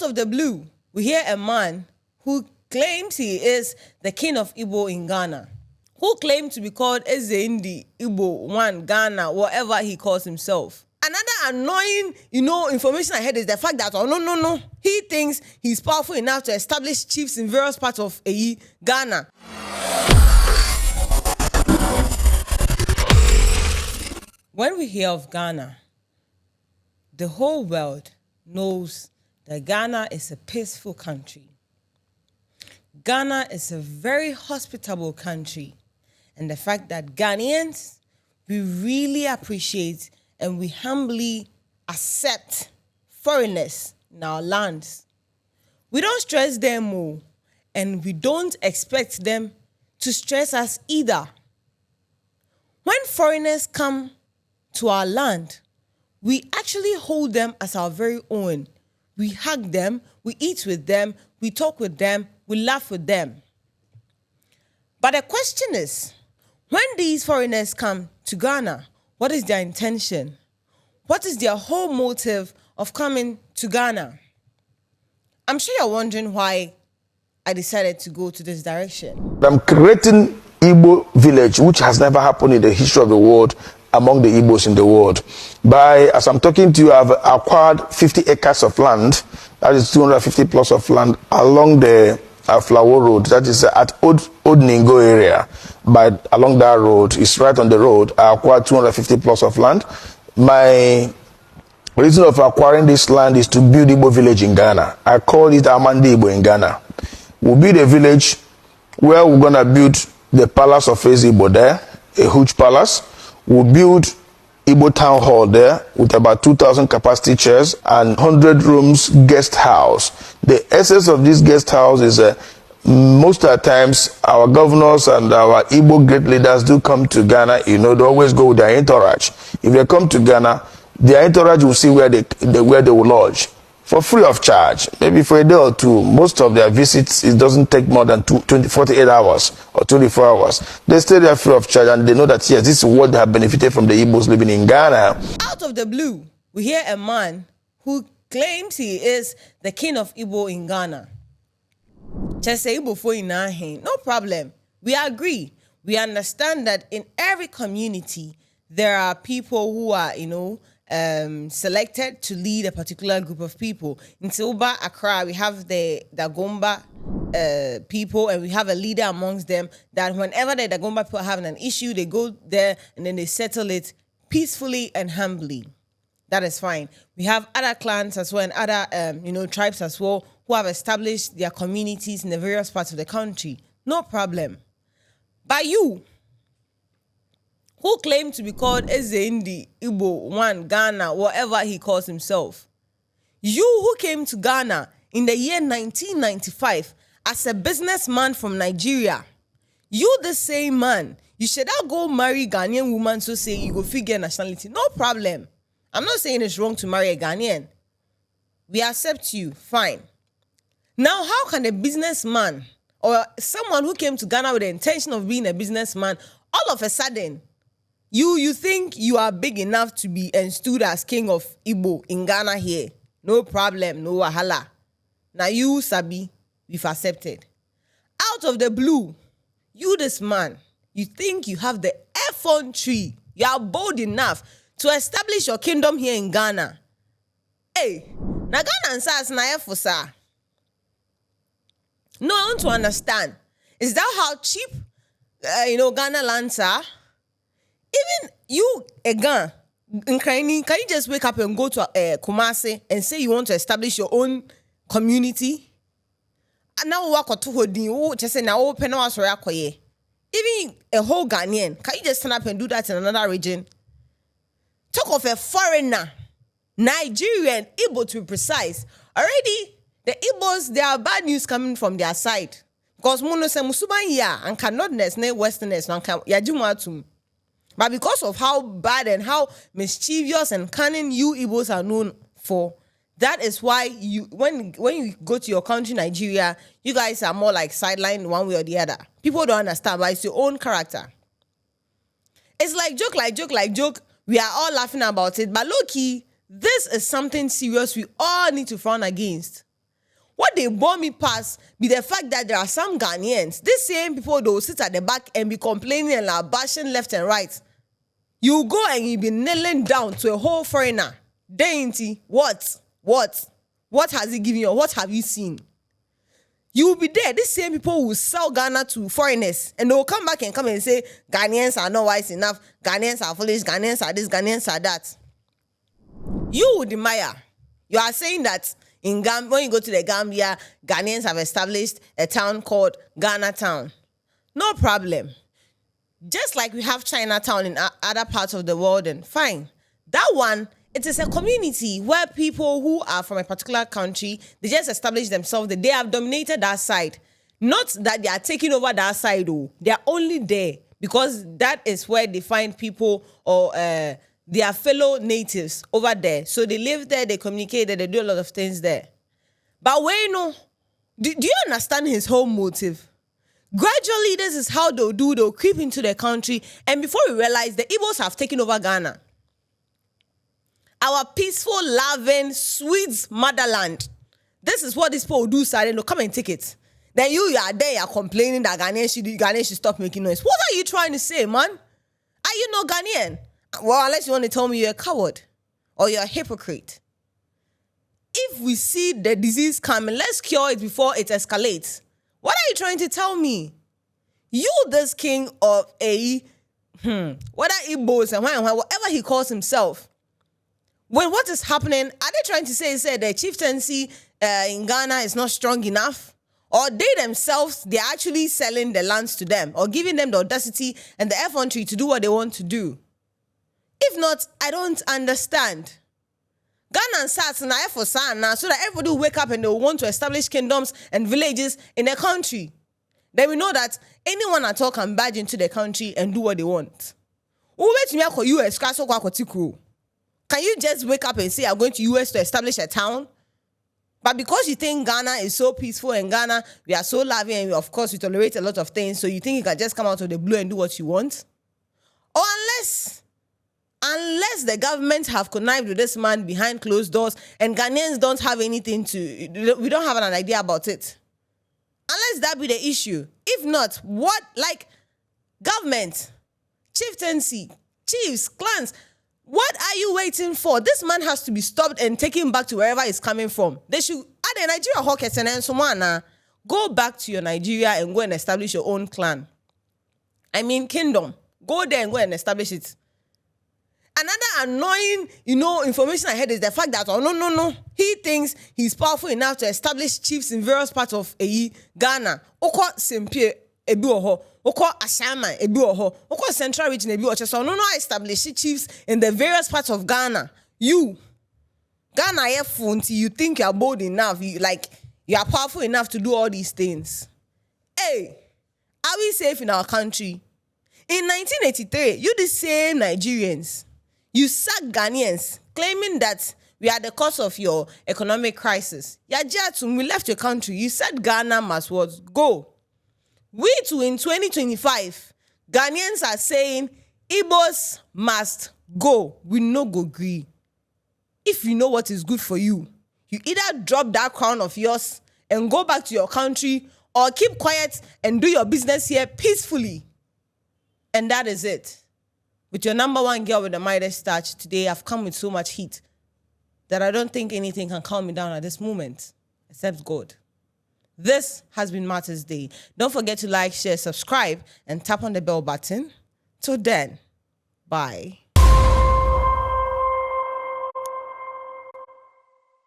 Out of the blue, we hear a man who claims he is the king of Igbo in Ghana, who claims to be called Ezeindi Igbo One Ghana, whatever he calls himself. Another annoying, information I heard is the fact that, no, he thinks he's powerful enough to establish chiefs in various parts of Ghana. When we hear of Ghana, the whole world knows that Ghana is a peaceful country. Ghana is a very hospitable country. And the fact that Ghanaians, we really appreciate and we humbly accept foreigners in our lands. We don't stress them more, and we don't expect them to stress us either. When foreigners come to our land, we actually hold them as our very own. We hug them, we eat with them, we talk with them, we laugh with them. But the question is, when these foreigners come to Ghana, what is their intention? What is their whole motive of coming to Ghana? I'm sure you're wondering why I decided to go to this direction. I'm creating Igbo village, which has never happened in the history of the world among the Igbos in the world. As I'm talking to you, I've acquired 50 acres of land, that is 250 plus of land along the Flower Road, that is at Old Ningo area. Along that road, it's right on the road. I acquired 250 plus of land. My reason of acquiring this land is to build Igbo village in Ghana. I call it Amandi Igbo in Ghana. We'll build a village where we're gonna build the palace of Igbo there, a huge palace. We'll build Igbo town hall there with about 2,000 capacity chairs and 100 rooms guest house. The essence of this guest house is most of the times our governors and our Igbo great leaders do come to Ghana. They always go with their entourage. If they come to Ghana, their entourage will see where they will lodge for free of charge, maybe for a day or two. Most of their visits, it doesn't take more than 48 hours or 24 hours. They stay there free of charge, and they know that, yes, this is what they have benefited from the Igbos living in Ghana. Out of the blue, we hear a man who claims he is the king of Igbo in Ghana. Just say Igbo for no problem. We agree. We understand that in every community, there are people who are, selected to lead a particular group of people. In Tilba, Accra, we have the Dagomba people, and we have a leader amongst them that whenever the Dagomba people are having an issue, they go there and then they settle it peacefully and humbly. That is fine. We have other clans as well and other, tribes as well who have established their communities in the various parts of the country. No problem. But you, who claim to be called Ezeindi Igbo One Ghana, whatever he calls himself. You who came to Ghana in the year 1995 as a businessman from Nigeria. You the same man. You should not go marry Ghanaian woman so say you go figure nationality. No problem. I'm not saying it's wrong to marry a Ghanaian. We accept you. Fine. Now, how can a businessman or someone who came to Ghana with the intention of being a businessman, all of a sudden, you think you are big enough to be installed as king of Igbo in Ghana here? No problem, no wahala. Now you, Sabi, we've accepted. Out of the blue, you this man, you think you have the effrontery, you are bold enough to establish your kingdom here in Ghana. Hey, na Ghana answers na efosa. No, I want to understand. Is that how cheap, Ghana lands are? Even you, again, can you just wake up and go to Kumasi and say you want to establish your own community? And now just say now open our even a whole Ghanaian, can you just stand up and do that in another region? Talk of a foreigner, Nigerian, Igbo to be precise. Already, the Igbos, there are bad news coming from their side. Because mono se musubanya and cannotness, ne westerners, yajumatum. But because of how bad and how mischievous and cunning you Igbos are known for, that is why when you go to your country, Nigeria, you guys are more like sidelined one way or the other. People don't understand, but it's your own character. It's like joke. We are all laughing about it. But low-key, this is something serious we all need to frown against. What they bore me past be the fact that there are some Ghanaians, these same people, they will sit at the back and be complaining and like bashing left and right. You go and you be kneeling down to a whole foreigner. Dainty, what? What has he given you? What have you seen? You will be there. These same people will sell Ghana to foreigners and they will come back and come and say, Ghanaians are not wise enough, Ghanaians are foolish, Ghanaians are this, Ghanaians are that. You, Wode Maya, you are saying that in Gambia, when you go to the Gambia, Ghanaians have established a town called Ghana Town. No problem. Just like we have Chinatown in other parts of the world, and fine. That one, it is a community where people who are from a particular country, they just establish themselves, that they have dominated that side. Not that they are taking over that side, though. They are only there because that is where they find people or their fellow natives over there. So they live there, they communicate there, they do a lot of things there. But wait, no. Do you understand his whole motive? Gradually, this is how they'll creep into the country. And before we realize, the Igbos have taken over Ghana. Our peaceful, loving, sweet motherland. This is what these people will do, sir. They'll come and take it. Then you are there, you're complaining that Ghanaians should stop making noise. What are you trying to say, man? Are you no Ghanaian? Well, unless you want to tell me you're a coward or you're a hypocrite. If we see the disease coming, let's cure it before it escalates. What are you trying to tell me? You, this king of whether Igbos and whatever he calls himself, when what is happening, are they trying to say the chieftaincy in Ghana is not strong enough? Or they themselves, they're actually selling the lands to them or giving them the audacity and the effrontery to do what they want to do? If not, I don't understand. Ghana starts now for Sana so that everybody will wake up and they will want to establish kingdoms and villages in the country. Then we know that anyone at all can barge into the country and do what they want. Can you just wake up and say, I'm going to US to establish a town? But because you think Ghana is so peaceful and Ghana, we are so loving and of course we tolerate a lot of things, so you think you can just come out of the blue and do what you want? Or unless the government have connived with this man behind closed doors and Ghanaians don't have anything we don't have an idea about it. Unless that be the issue. If not, what, like government, chieftaincy, chiefs, clans, what are you waiting for? This man has to be stopped and taken back to wherever he's coming from. They should, at the Nigeria Hawkers and someone, go back to your Nigeria and go and establish your own clan. I mean, kingdom. Go there and go and establish it. Another annoying, information I heard is the fact that, no, he thinks he's powerful enough to establish chiefs in various parts of Ghana. Oko Sempie ebi oho, oko Ashama ebi oho, oko Central Region ebi oho. So no, establish chiefs in the various parts of Ghana. You, Ghana, you think you're bold enough, you are powerful enough to do all these things. Hey, are we safe in our country? In 1983, you the same Nigerians, you sacked Ghanaians, claiming that we are the cause of your economic crisis. We left your country. You said Ghana must go. We too, in 2025, Ghanaians are saying Igbos must go. We no go agree. If you know what is good for you, you either drop that crown of yours and go back to your country or keep quiet and do your business here peacefully. And that is it. With your number one girl with the Midas touch, today I've come with so much heat that I don't think anything can calm me down at this moment, except God. This has been Matters Day. Don't forget to like, share, subscribe, and tap on the bell button. Till then, bye.